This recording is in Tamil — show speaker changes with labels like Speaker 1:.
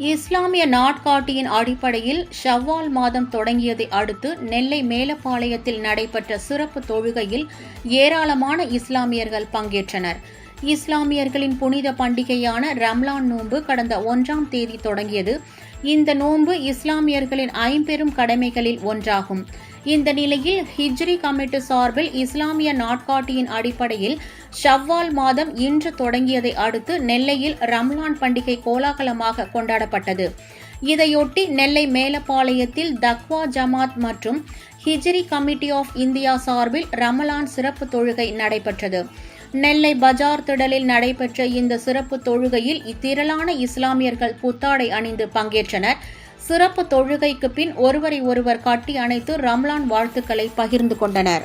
Speaker 1: இஸ்லாமிய நாட்காட்டியின் அடிப்படையில் ஷவ்வால் மாதம் தொடங்கியதை அடுத்து நெல்லை மேலப்பாளையத்தில் நடைபெற்ற சிறப்பு தொழுகையில் ஏராளமான இஸ்லாமியர்கள் பங்கேற்றனர். இஸ்லாமியர்களின் புனித பண்டிகையான ரம்லான் நோன்பு கடந்த 1ஆம் தேதி தொடங்கியது. இந்த நோன்பு இஸ்லாமியர்களின் ஐம்பெரும் கடமைகளில் ஒன்றாகும். இந்த நிலையில் ஹிஜ்ரி கமிட்டி சார்பில் இஸ்லாமிய நாட்காட்டியின் அடிப்படையில் ஷவ்வால் மாதம் இன்று தொடங்கியதை அடுத்து நெல்லையில் ரம்லான் பண்டிகை கோலாகலமாக கொண்டாடப்பட்டது. இதையொட்டி நெல்லை மேலப்பாளையத்தில் தக்வா ஜமாத் மற்றும் ஹிஜ்ரி கமிட்டி ஆஃப் இந்தியா சார்பில் ரமலான் சிறப்பு தொழுகை நடைபெற்றது. நெல்லை பஜார் திடலில் நடைபெற்ற இந்த சிறப்பு தொழுகையில் திரளான இஸ்லாமியர்கள் புத்தாடை அணிந்து பங்கேற்றனர். சிறப்பு தொழுகைக்கு பின் ஒருவரை ஒருவர் கட்டி அணைத்து ரம்லான் வாழ்த்துக்களை பகிர்ந்து கொண்டனர்.